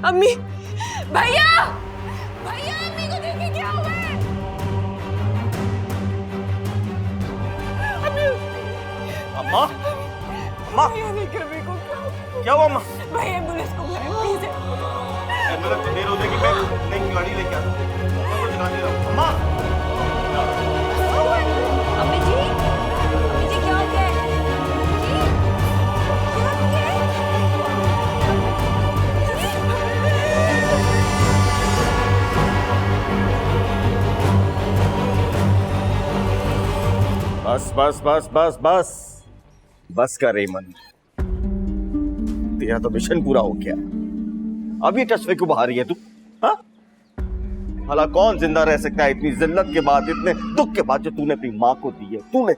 अम्मी, भैया, भैया, अम्मी को देखिए क्या हुआ है। अम्मा, अम्मा, क्या हुआ अम्मा? भाई एम्बुलेंस को बुलाएं प्लीज। एम्बुलेंस से देर हो जाएगी, मैं नई गाड़ी लेके आता हूँ। अम्मा को जगा दे रहा हूँ। अम्मा, अम्मी जी, अम्मी जी क्या हो गया है? जी, क्या हो गया है? बस बस बस बस बस बस कर रेमन, तेरा तो मिशन पूरा हो गया। अभी टचवे को बाहर ही है तू? हाँ, भला कौन जिंदा रह सकता है इतनी जिल्लत के बाद, इतने दुख के बाद जो तूने अपनी माँ को दी है? तूने।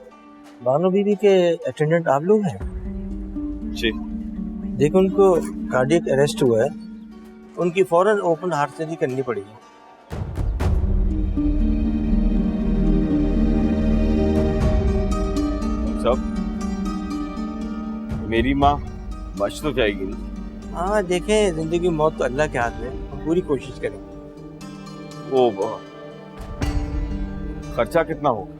बानो बीबी के अटेंडेंट आप लोग हैं? जी। देखो, उनको कार्डियक अरेस्ट हुआ है, उनकी फौरन ओपन हार्ट सर्जरी करनी पड़ेगी। सब मेरी माँ बच तो जाएगी नहीं? हाँ देखें, जिंदगी मौत तो अल्लाह के हाथ में, हम पूरी कोशिश करेंगे। वो खर्चा कितना होगा?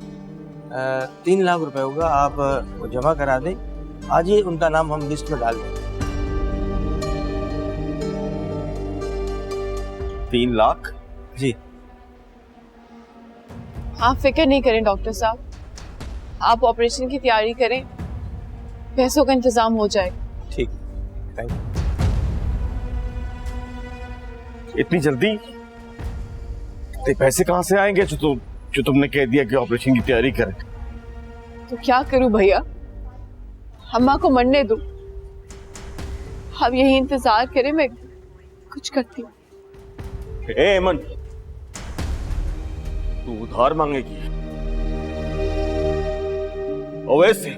3 लाख रुपए होगा, आप वो जमा करा दें। आज ही उनका नाम हम लिस्ट में डाल दें। 3 लाख? जी। आप फिक्र नहीं करें डॉक्टर साहब, आप ऑपरेशन की तैयारी करें, पैसों का इंतजाम हो जाएगा। ठीक, थैंक यू। इतनी जल्दी? ते पैसे कहाँ से आएंगे जो तुमने कह दिया कि ऑपरेशन की तैयारी करें? तो क्या करूं भैया, अम्मा को मरने दो, अब यही इंतजार करें, मैं कुछ करती हूँ। ए अमन, तू उधार मांगेगी? ओवैसे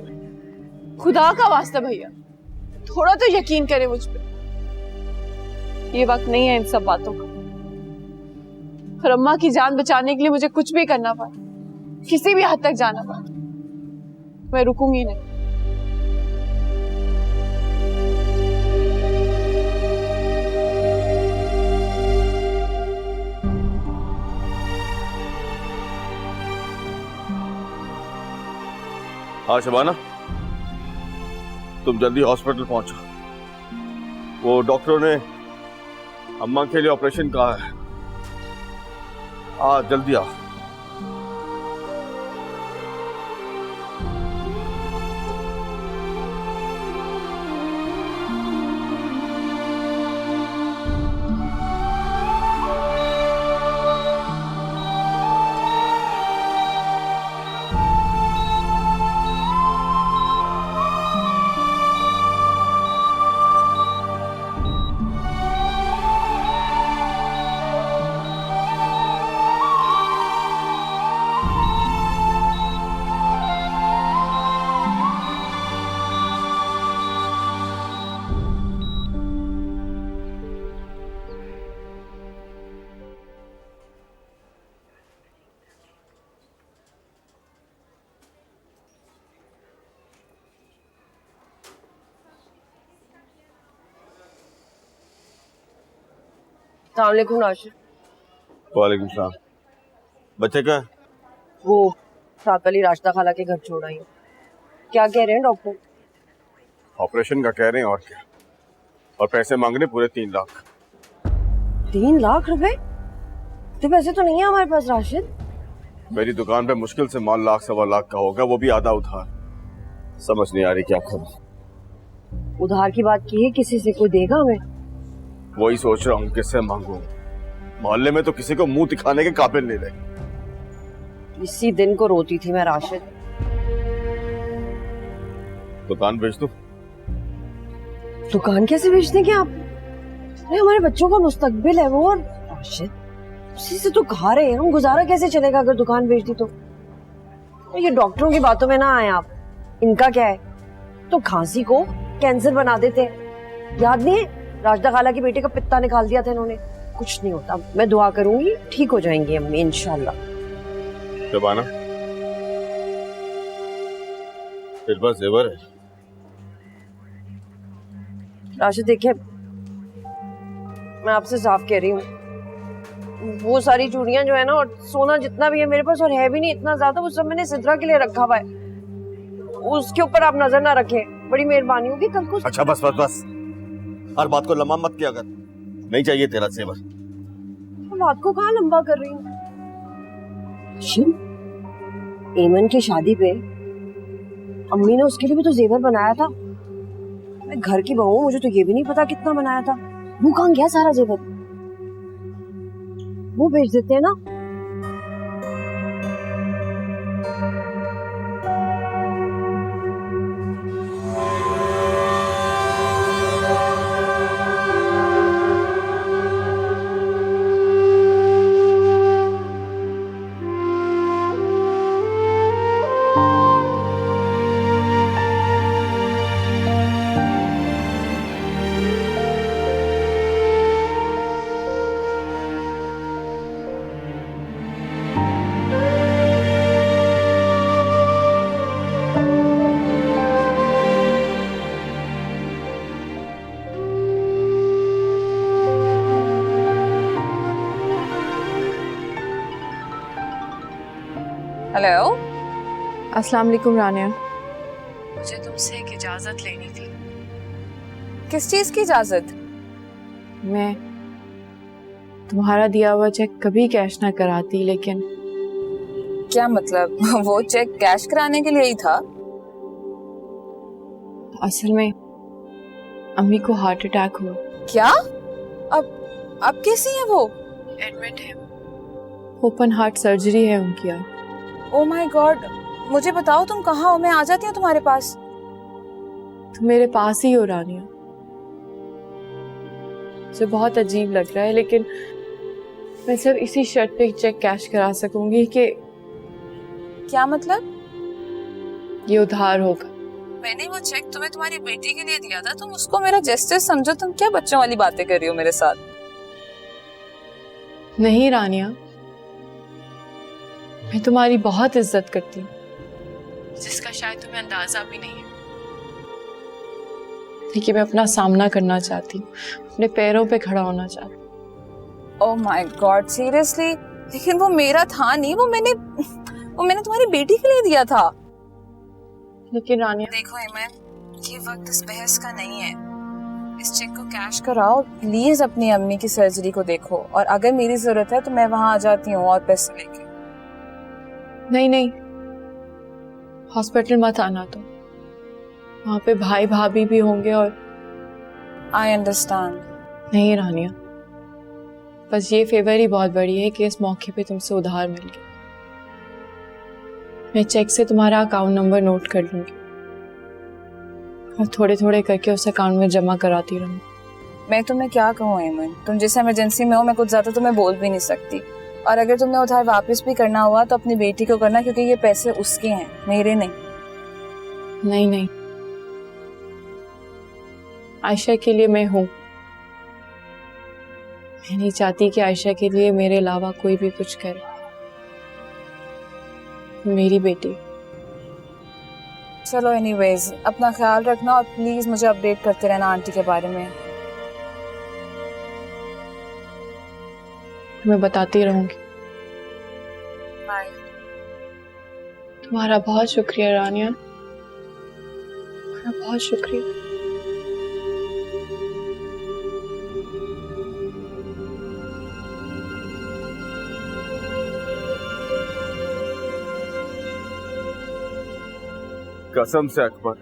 खुदा का वास्ता भैया, थोड़ा तो यकीन करें मुझ पे। ये वक्त नहीं है इन सब बातों का। और अम्मा की जान बचाने के लिए मुझे कुछ भी करना पड़ा, किसी भी हद तक जाना पड़ा, मैं रुकूंगी नहीं। हाँ शबाना, तुम जल्दी हॉस्पिटल पहुंचो। वो डॉक्टरों ने अम्मा के लिए ऑपरेशन कहा है। हाँ जल्दी आ। अस्सलामुअलैकुम नाशिर। वालेकुम सलाम। बच्चे का? वो साथ वाली राशिदा खाला के घर छोड़ आई। क्या कह रहे हैं डॉक्टर? ऑपरेशन का कह रहे हैं और क्या, और पैसे मांग रहे पूरे 3 लाख। 3 लाख रुपए? तो पैसे तो नहीं है हमारे पास राशिद। मेरी दुकान पे मुश्किल से मान लाख 1.25 लाख का होगा, वो भी आधा उधार। समझ नहीं आ रही क्या करूं। उधार की बात की है, किसी से कोई देगा हमें? वही सोच रहा हूँ किससे मांगू। मोहल्ले में तो किसी को मुंह दिखाने के काबिल नहीं रहे। इसी दिन को रोती थी मैं राशिद। दुकान बेच दूं? दुकान कैसे बेच देंगे आप? अरे हमारे बच्चों का मुस्तकबिल है वो। राशिद, उसी से तो खा रहे हैं हम, गुजारा कैसे चलेगा अगर दुकान बेच दी तो? ये डॉक्टरों की बातों में ना आए आप। इनका क्या है, तो खांसी को कैंसर बना देते हैं। याद नहीं है, राशिदा खाला के बेटे का पित्ता निकाल दिया था इन्होंने। कुछ नहीं होता, मैं दुआ करूंगी ठीक हो जाएंगी अम्मी इंशाल्लाह। शबाना, तेरे पास जेवर है? राशिद देखिए, मैं आपसे साफ कह रही हूँ, वो सारी चूड़ियां जो है ना, और सोना जितना भी है मेरे पास, और है भी नहीं इतना ज्यादा, वो सब मैंने सिद्रा के लिए रखा हुआ है। उसके ऊपर आप नजर ना रखें, बड़ी मेहरबानी होगी। कल को अच्छा बस बस बस, हर बात को लंबा मत किया कर। नहीं चाहिए तेरा जेवर। बात को कहाँ लंबा कर रही हूँ? एमन की शादी पे अम्मी ने उसके लिए भी तो जेवर बनाया था। मैं घर की बहू हूँ, मुझे तो ये भी नहीं पता कितना बनाया था। वो कहाँ गया सारा जेवर? वो बेच देते हैं ना। हेलो, अस्सलाम वालेकुम रानिया, मुझे तुमसे एक इजाजत लेनी थी। किस चीज की इजाजत? मैं तुम्हारा दिया हुआ चेक कभी कैश ना कराती, लेकिन क्या मतलब? वो चेक कैश कराने के लिए ही था? असल में अम्मी को हार्ट अटैक हुआ। क्या? अब कैसी है वो? एडमिट है, ओपन हार्ट सर्जरी है उनकी आज। ओह माय गॉड, मुझे बताओ तुम कहाँ हो, मैं आ जाती हूँ तुम्हारे पास। तुम मेरे पास ही हो रानिया। मुझे बहुत अजीब लग रहा है, लेकिन मैं सिर्फ इसी शर्त पे चेक कैश करा सकूंगी कि क्या मतलब? ये उधार होगा। मैंने वो चेक तुम्हें तुम्हारी बेटी के लिए दिया था, तुम उसको मेरा जेस्चर समझो। तुम क्या बच्चों वाली बातें कर रही हो मेरे साथ? नहीं रानिया, मैं तुम्हारी बहुत इज्जत करती हूँ, जिसका शायद तुम्हें अंदाजा भी नहीं है। लेकिन मैं अपना सामना करना चाहती हूँ, अपने पैरों पे खड़ा होना चाहती हूँ। Oh my God, seriously? लेकिन वो मेरा था नहीं, वो मैंने तुम्हारी बेटी के लिए दिया था। लेकिन रानिया, देखो इमन, ये वक्त इस बहस का नहीं है। इस चेक को कैश कराओ प्लीज, अपनी अम्मी की सर्जरी को देखो, और अगर मेरी जरूरत है तो मैं वहां आ जाती हूँ और पैसे लेके। नहीं नहीं, हॉस्पिटल मत आना, तो वहां पे भाई भाभी भी होंगे। और आई अंडरस्टैंड। नहीं रानिया, बस ये फेवर ही बहुत बड़ी है कि इस मौके पे तुमसे उधार मिल गया। मैं चेक से तुम्हारा अकाउंट नंबर नोट कर लूंगी और थोड़े थोड़े करके उस अकाउंट में जमा कराती रहूंगी। मैं तुम्हें क्या कहूँ इमन, तुम जिस इमरजेंसी में हो, मैं कुछ ज्यादा तुम्हें बोल भी नहीं सकती। और अगर तुमने उधार वापस भी करना हुआ तो अपनी बेटी को करना, क्योंकि ये पैसे उसके हैं, मेरे नहीं। नहीं नहीं, आयशा के लिए मैं हूं। मैं नहीं चाहती कि आयशा के लिए मेरे अलावा कोई भी कुछ करे। मेरी बेटी। चलो एनीवेज, अपना ख्याल रखना और प्लीज मुझे अपडेट करते रहना आंटी के बारे में। मैं बताती रहूंगी। बाय। तुम्हारा बहुत शुक्रिया रानिया, तुम्हारा बहुत शुक्रिया। कसम से अकबर,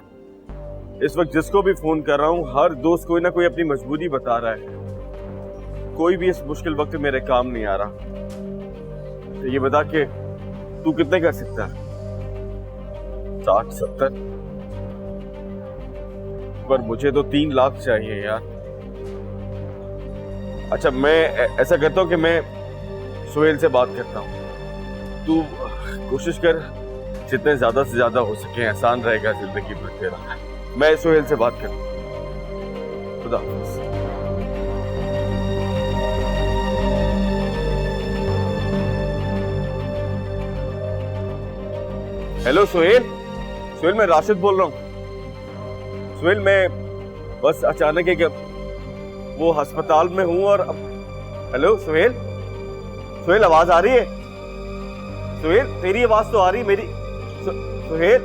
इस वक्त जिसको भी फोन कर रहा हूँ, हर दोस्त कोई ना कोई अपनी मजबूरी बता रहा है। कोई भी इस मुश्किल वक्त में मेरे काम नहीं आ रहा। तो ये बता के तू कितने कर सकता है? 60-70? पर मुझे तो 3 लाख चाहिए यार। अच्छा, मैं ऐसा करता हूँ कि मैं सुहेल से बात करता हूँ। तू कोशिश कर जितने ज्यादा से ज्यादा हो सके, आसान रहेगा जिंदगी भर तेरा। मैं सुहेल से बात करता हूँ। खुदा हाफिज। हेलो सुहेल, सुहेल मैं राशिद बोल रहा हूँ। सुहेल, मैं बस अचानक एक वो अस्पताल में हूँ और हेलो सुहेल, सुहेल आवाज आ रही है? सुहेल तेरी आवाज तो आ रही, मेरी सुहेल।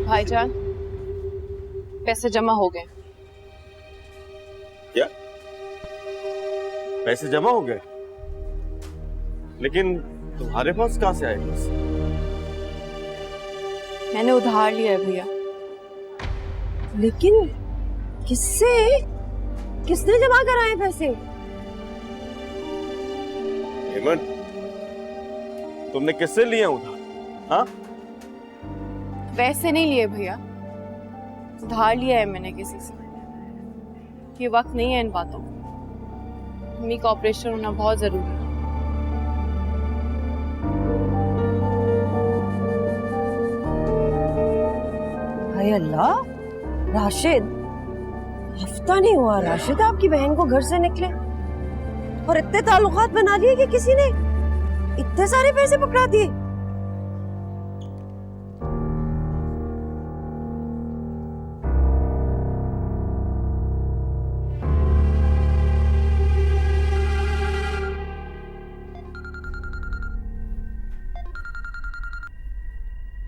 भाईजान, पैसे जमा हो गए। क्या पैसे जमा हो गए? लेकिन तुम्हारे पास कहां से आए पैसे? मैंने उधार लिया है भैया। लेकिन किससे? किसने जमा कराए पैसे? हेमंत, तुमने किससे लिए उधार? हाँ, वैसे नहीं लिए भैया, उधार लिया है मैंने किसी से। ये वक्त नहीं है इन बातों का। मम्मी का ऑपरेशन होना बहुत जरूरी है। हाय अल्लाह, राशिद, हफ्ता नहीं हुआ राशिद आपकी बहन को घर से निकले और इतने ताल्लुकात बना लिए कि किसी ने इतने सारे पैसे पकड़ा दिए।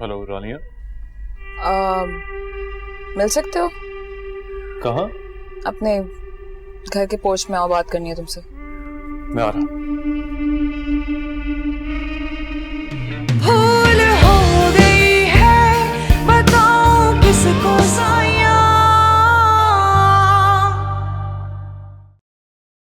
हेलो रानिया, मिल सकते हो? कहाँ? अपने घर के पोर्च में आओ, बात करनी है तुमसे। मैं आ रहा।